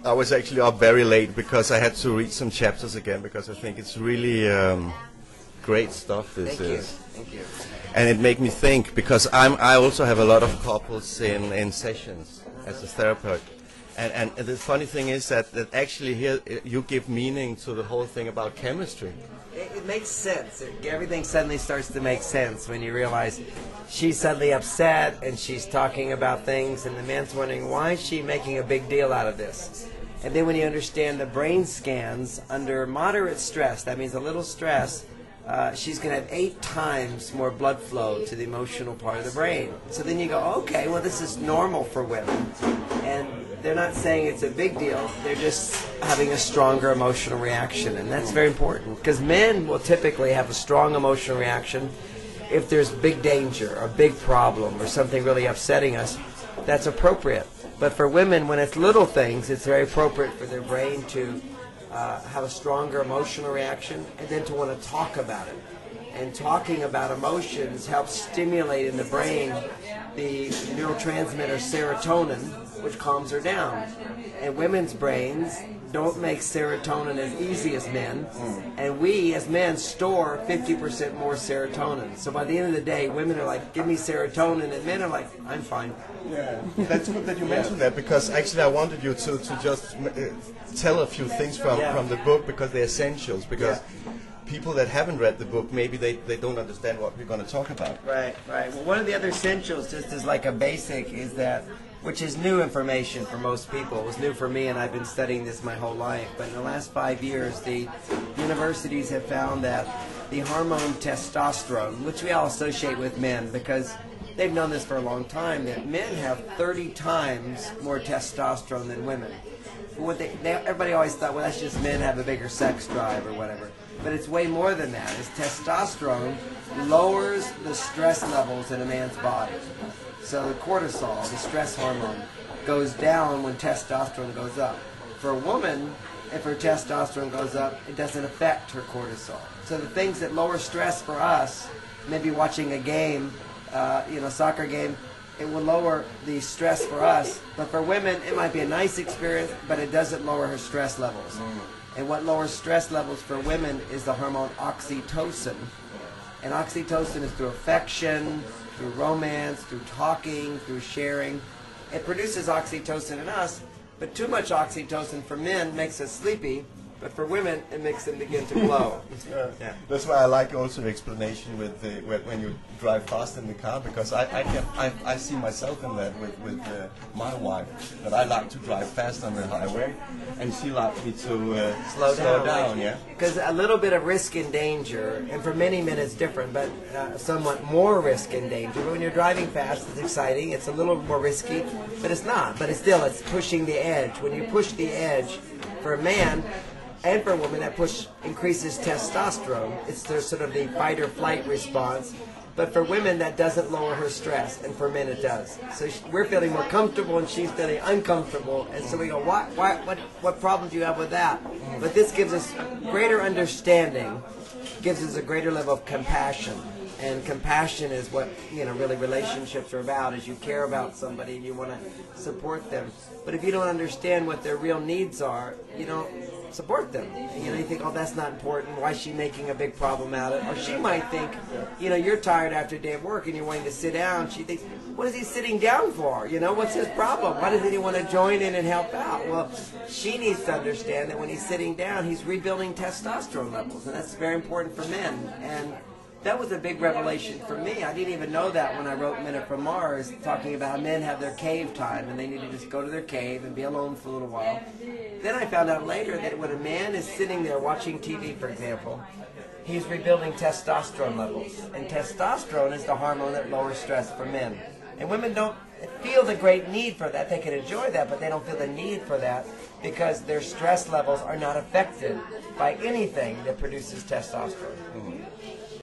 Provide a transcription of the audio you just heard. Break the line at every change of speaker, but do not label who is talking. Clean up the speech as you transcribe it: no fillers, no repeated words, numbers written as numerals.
I was actually up very late because I had to read some chapters again because I think it's really great stuff. This is.
Thank you.
And it made me think because I also have a lot of couples in sessions as a therapist. And the funny thing is that actually here you give meaning to the whole thing about chemistry.
It makes sense. Everything suddenly starts to make sense when you realize she's suddenly upset and she's talking about things and the man's wondering why is she making a big deal out of this. And then when you understand the brain scans under moderate stress, that means a little stress, she's going to have 8 times more blood flow to the emotional part of the brain. So then you go, okay, well this is normal for women. And they're not saying it's a big deal, they're just having a stronger emotional reaction, and that's very important because men will typically have a strong emotional reaction if there's big danger or big problem or something really upsetting us. That's appropriate. But for women, when it's little things, it's very appropriate for their brain to have a stronger emotional reaction and then to want to talk about it. And talking about emotions helps stimulate in the brain the neurotransmitter serotonin, which calms her down. And women's brains don't make serotonin as easy as men, and we as men store 50% more serotonin. So by the end of the day, women are like, give me serotonin, and men are like, I'm fine.
Yeah, that's good that you mentioned that because actually I wanted you to just tell a few things from the book because they're essentials because people that haven't read the book, maybe they don't understand what we're going to talk about.
Right. Well, one of the other essentials, just as like a basic, is that, which is new information for most people. It was new for me, and I've been studying this my whole life. But in the last 5 years, the universities have found that the hormone testosterone, which we all associate with men because they've known this for a long time, that men have 30 times more testosterone than women. Everybody always thought, well, that's just men have a bigger sex drive or whatever. But it's way more than that. It's testosterone lowers the stress levels in a man's body. So the cortisol, the stress hormone, goes down when testosterone goes up. For a woman, if her testosterone goes up, it doesn't affect her cortisol. So the things that lower stress for us, maybe watching a game, soccer game, it will lower the stress for us. But for women, it might be a nice experience, but it doesn't lower her stress levels. And what lowers stress levels for women is the hormone oxytocin. And oxytocin is through affection, through romance, through talking, through sharing. It produces oxytocin in us, but too much oxytocin for men makes us sleepy, but for women, it makes them begin to glow.
That's why I like also the explanation with when you drive fast in the car, because I see myself in that with my wife, that I like to drive fast on the highway, and she likes me to slow down. Yeah.
Because a little bit of risk and danger, and for many men it's different, but somewhat more risk and danger. But when you're driving fast, it's exciting. It's a little more risky, but it's not. But it's pushing the edge. When you push the edge, for a man and for a woman, that push increases testosterone. It's sort of the fight or flight response. But for women, that doesn't lower her stress, and for men, it does. So we're feeling more comfortable, and she's feeling uncomfortable. And so we go, what problem do you have with that? But this gives us greater understanding, gives us a greater level of compassion. And compassion is what really relationships are about, is you care about somebody and you want to support them. But if you don't understand what their real needs are, you don't support them. You think, oh, that's not important. Why is she making a big problem out of it? Or she might think, you're tired after a day of work and you're wanting to sit down. She thinks, what is he sitting down for? What's his problem? Why doesn't he want to join in and help out? Well, she needs to understand that when he's sitting down, he's rebuilding testosterone levels, and that's very important for men. And that was a big revelation for me. I didn't even know that when I wrote Men Are From Mars, talking about how men have their cave time and they need to just go to their cave and be alone for a little while. Then I found out later that when a man is sitting there watching TV, for example, he's rebuilding testosterone levels. And testosterone is the hormone that lowers stress for men. And women don't feel the great need for that. They can enjoy that, but they don't feel the need for that because their stress levels are not affected by anything that produces testosterone.